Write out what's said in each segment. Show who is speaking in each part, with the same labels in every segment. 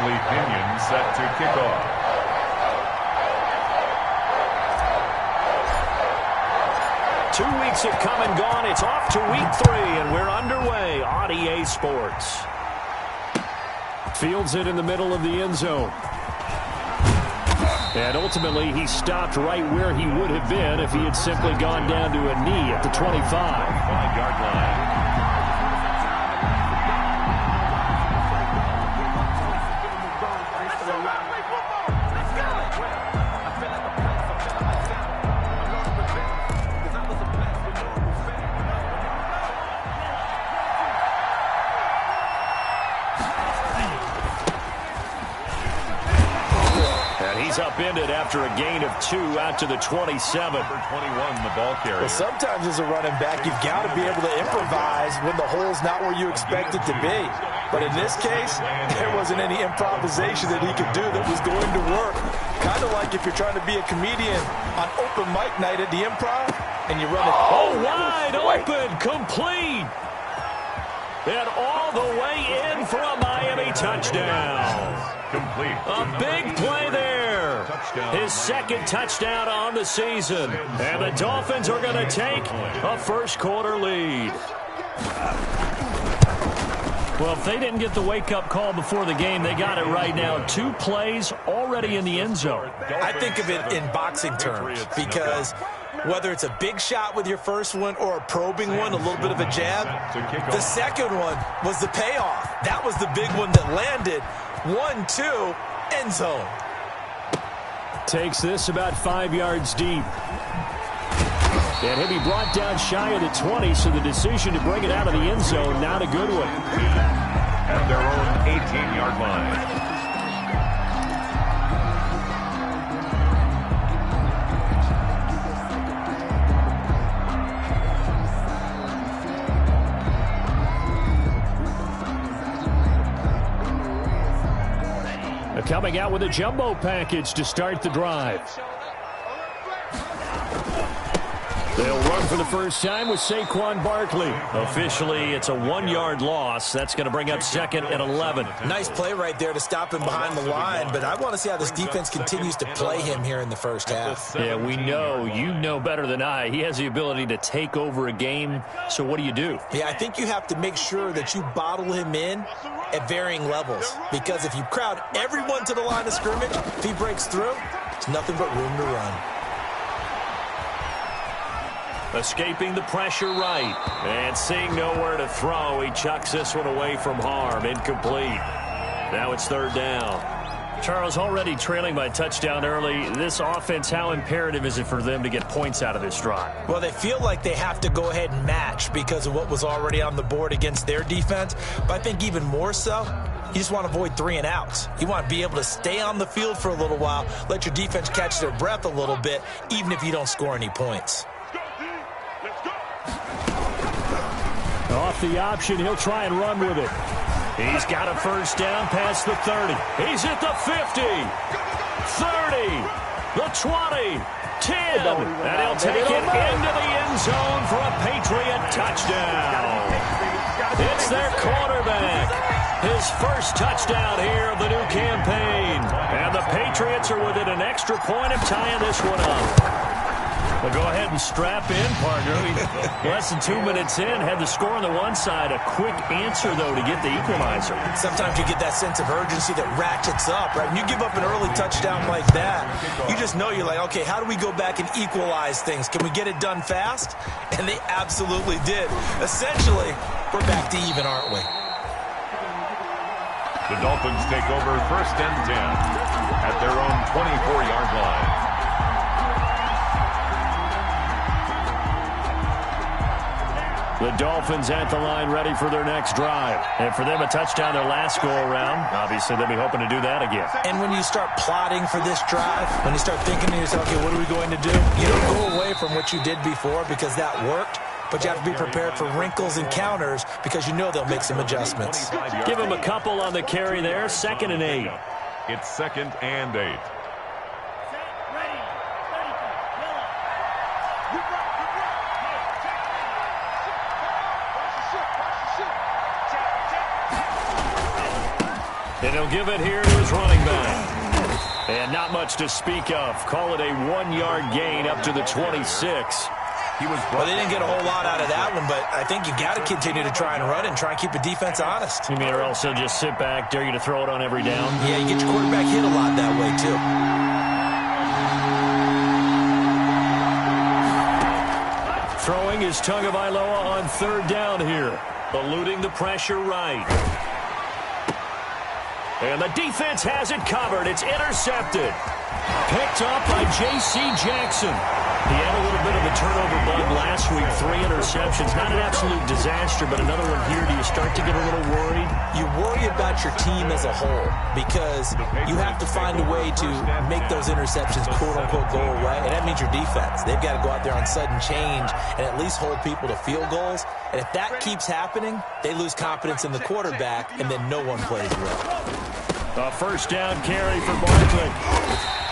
Speaker 1: Bradley Pinion set to kick off.
Speaker 2: Two weeks have come and gone. It's off to week 3, and we're underway on EA Sports. Fields it in the middle of the end zone. And ultimately, he stopped right where he would have been if he had simply gone down to a knee at the 25.
Speaker 1: 5-yard line.
Speaker 2: He's upended after a gain of 2 out to the 27.
Speaker 1: Number 21, the ball carrier.
Speaker 3: Well, sometimes as a running back, you've got to be able to improvise when the hole's not where you expect it to be. But in this case, there wasn't any improvisation that he could do that was going to work. Kind of like if you're trying to be a comedian on open mic night at the Improv, and you run it.
Speaker 2: Oh, wide open, complete. And all the way in for a Miami touchdown.
Speaker 1: Complete.
Speaker 2: A big play there. His second touchdown on the season. And the Dolphins are going to take a first-quarter lead. Well, if they didn't get the wake-up call before the game, they got it right now. 2 plays already in the end zone.
Speaker 3: I think of it in boxing terms because whether it's a big shot with your first one or a probing one, a little bit of a jab, the second one was the payoff. That was the big one that landed. 1-2, end zone.
Speaker 2: Takes this about 5 yards deep. And he'll be brought down shy of the 20, so the decision to bring it out of the end zone, not a good one.
Speaker 1: At their own 18-yard line.
Speaker 2: Coming out with a jumbo package to start the drive. They'll run for the first time with Saquon Barkley. Officially, it's a 1-yard loss. That's going to bring up 2nd and 11.
Speaker 3: Nice play right there to stop him behind the line, but I want to see how this defense continues to play him here in the first half.
Speaker 2: Yeah, we know. You know better than I. He has the ability to take over a game, so what do you do?
Speaker 3: Yeah, I think you have to make sure that you bottle him in at varying levels, because if you crowd everyone to the line of scrimmage, if he breaks through, it's nothing but room to run.
Speaker 2: Escaping the pressure right. And seeing nowhere to throw, he chucks this one away from harm. Incomplete. Now it's 3rd down. Charles, already trailing by a touchdown early. This offense, how imperative is it for them to get points out of this drive?
Speaker 3: Well, they feel like they have to go ahead and match because of what was already on the board against their defense. But I think even more so, you just want to avoid 3 and outs. You want to be able to stay on the field for a little while, let your defense catch their breath a little bit, even if you don't score any points.
Speaker 2: Off the option, he'll try and run with it. He's got a first down past the 30. He's at the 50, 30, the 20, 10, and he'll take it into the end zone for a Patriot touchdown. It's their quarterback. His first touchdown here of the new campaign. And the Patriots are within an extra point of tying this one up. Well, go ahead and strap in, partner. Less than 2 minutes in, had the score on the one side. A quick answer, though, to get the equalizer.
Speaker 3: Sometimes you get that sense of urgency that ratchets up, right? When you give up an early touchdown like that, you just know you're like, okay, how do we go back and equalize things? Can we get it done fast? And they absolutely did. Essentially, we're back to even, aren't we?
Speaker 1: The Dolphins take over 1st and 10 at their own 24-yard line.
Speaker 2: The Dolphins at the line ready for their next drive. And for them, a touchdown their last go-around. Obviously, they'll be hoping to do that again.
Speaker 3: And when you start plotting for this drive, when you start thinking to yourself, okay, what are we going to do? You don't go away from what you did before because that worked, but you have to be prepared for wrinkles and counters because you know they'll make some adjustments.
Speaker 2: Give them a couple on the carry there. 2nd and 8.
Speaker 1: It's 2nd and 8.
Speaker 2: And he'll give it here to his running back. And not much to speak of. Call it a 1-yard gain up to the 26.
Speaker 3: Well, they didn't get a whole lot out of that one, but I think you got to continue to try and run and try and keep the defense honest.
Speaker 2: You mean, or else they'll just sit back, dare you to throw it on every down?
Speaker 3: Yeah, you get your quarterback hit a lot that way, too.
Speaker 2: Throwing is Tagovailoa on 3rd down here. Eluding the pressure right. And the defense has it covered. It's intercepted. Picked up by J.C. Jackson. He had a little bit of a turnover bug last week. 3 interceptions. Not an absolute disaster, but another one here. Do you start to get a little worried?
Speaker 3: You worry about your team as a whole because you have to find a way to make those interceptions quote-unquote go away, and that means your defense. They've got to go out there on sudden change and at least hold people to field goals. And if that keeps happening, they lose confidence in the quarterback, and then no one plays well.
Speaker 2: A 1st down carry for Barkley.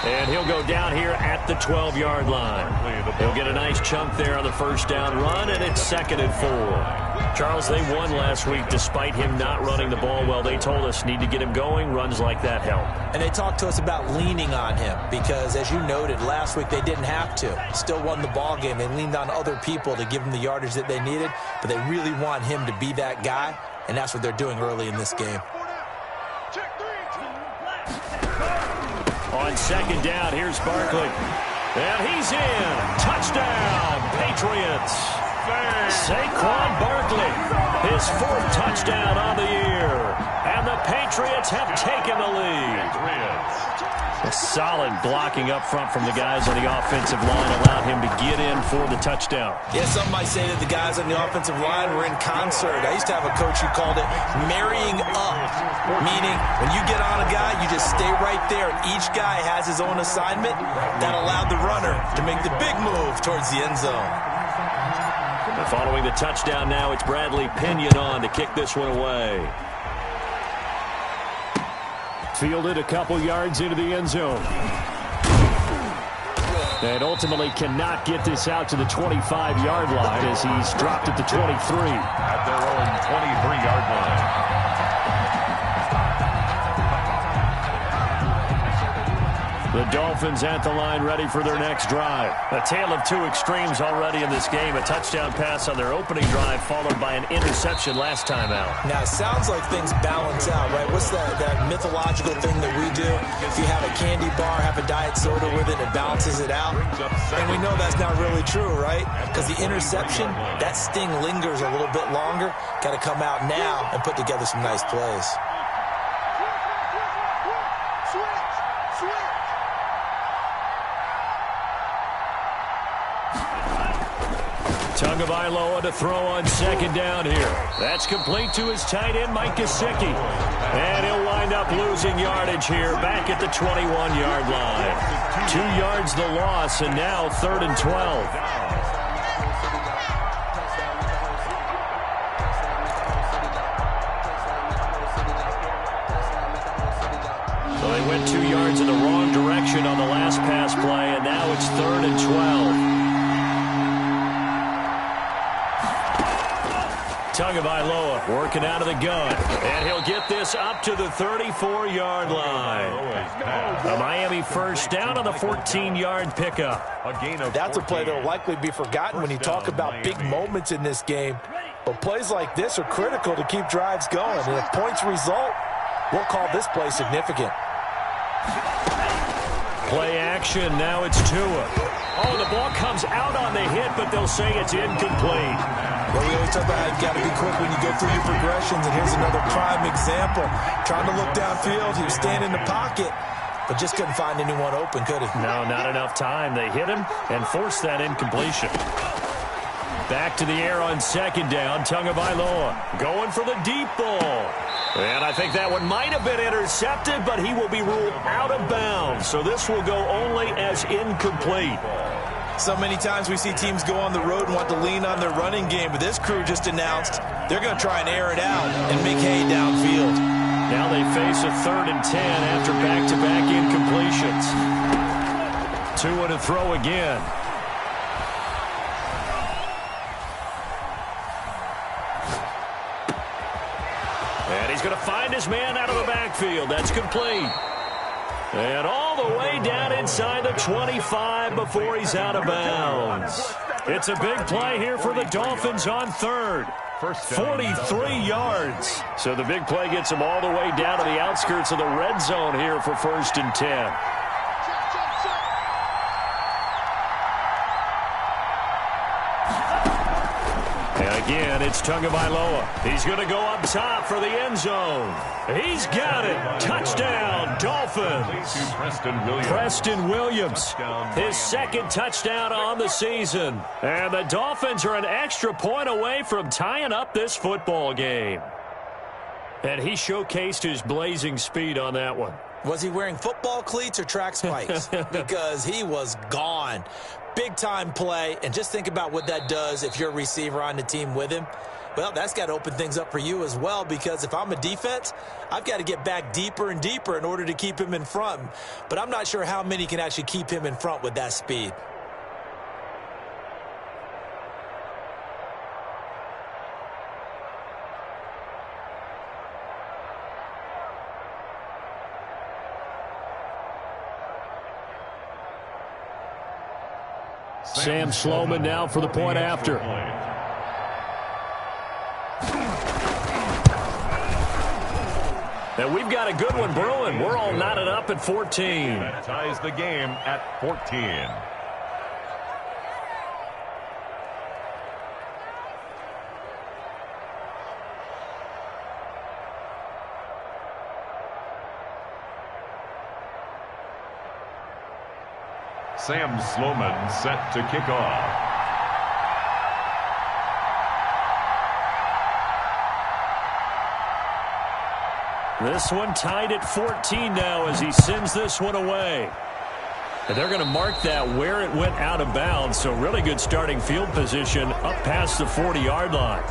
Speaker 2: And he'll go down here at the 12-yard line. He'll get a nice chunk there on the 1st down run, and it's 2nd and 4. Charles, they won last week despite him not running the ball well. They told us need to get him going. Runs like that help.
Speaker 3: And they talked to us about leaning on him because, as you noted, last week they didn't have to. Still won the ball game. They leaned on other people to give them the yardage that they needed, but they really want him to be that guy, and that's what they're doing early in this game.
Speaker 2: On 2nd down, here's Barkley. And he's in. Touchdown, Patriots. Saquon Barkley, his 4th touchdown on the year. And the Patriots have taken the lead. A solid blocking up front from the guys on the offensive line allowed him to get in for the touchdown.
Speaker 3: Yeah, some might say that the guys on the offensive line were in concert. I used to have a coach who called it marrying up, meaning when you get on a guy, you just stay right there, and each guy has his own assignment. That allowed the runner to make the big move towards the end zone.
Speaker 2: And following the touchdown now, it's Bradley Pinion on to kick this one away. Fielded a couple yards into the end zone. And ultimately cannot get this out to the 25-yard line as he's dropped at the 23.
Speaker 1: At their own 23-yard line.
Speaker 2: The Dolphins at the line ready for their next drive. A tale of 2 extremes already in this game. A touchdown pass on their opening drive followed by an interception last time out.
Speaker 3: Now, it sounds like things balance out, right? What's that mythological thing that we do? If you have a candy bar, have a diet soda with it, it balances it out. And we know that's not really true, right? Because the interception, that sting lingers a little bit longer. Got to come out now and put together some nice plays.
Speaker 2: Tagovailoa to throw on 2nd down here. That's complete to his tight end, Mike Gesicki. And he'll wind up losing yardage here back at the 21-yard line. 2 yards the loss, and now 3rd and 12. So they went 2 yards in the wrong direction on the last pass play, and now it's 3rd and 12. Tagovailoa working out of the gun. And he'll get this up to the 34-yard line. A Miami 1st down on the 14-yard pickup.
Speaker 3: That's a play that will likely be forgotten when you talk about big moments in this game. But plays like this are critical to keep drives going. And if points result, we'll call this play significant.
Speaker 2: Play action. Now it's Tua. Oh, the ball comes out on the hit, but they'll say it's incomplete.
Speaker 3: Well, we always talk about how you got to be quick when you go through your progressions, and here's another prime example. Trying to look downfield, he was standing in the pocket, but just couldn't find anyone open, could he?
Speaker 2: No, not enough time. They hit him and forced that incompletion. Back to the air on 2nd down, Tagovailoa going for the deep ball. And I think that one might have been intercepted, but he will be ruled out of bounds. So this will go only as incomplete.
Speaker 3: So many times we see teams go on the road and want to lean on their running game, but this crew just announced they're going to try and air it out and make hay downfield.
Speaker 2: Now they face a 3rd and 10 after back-to-back incompletions. Tua to throw again. And he's going to find his man out of the backfield. That's complete. And all the way down inside the 25 before he's out of bounds. It's a big play here for the Dolphins on third. 43 yards. So the big play gets him all the way down to the outskirts of the red zone here for 1st and 10. And again, it's Tagovailoa. He's going to go up top for the end zone. He's got it. Touchdown, Dolphins. Preston Williams, his 2nd touchdown on the season. And the Dolphins are an extra point away from tying up this football game. And he showcased his blazing speed on that one.
Speaker 3: Was he wearing football cleats or track spikes? Because he was gone. Big-time play, and just think about what that does if you're a receiver on the team with him. Well, that's got to open things up for you as well, because if I'm a defense, I've got to get back deeper and deeper in order to keep him in front. But I'm not sure how many can actually keep him in front with that speed.
Speaker 2: Sam Sloman now for the point after. And we've got a good one brewing. We're all knotted up at 14.
Speaker 1: That ties the game at 14. Sam Sloman set to kick off.
Speaker 2: This one tied at 14 now as he sends this one away. And they're going to mark that where it went out of bounds. So really good starting field position up past the 40-yard line.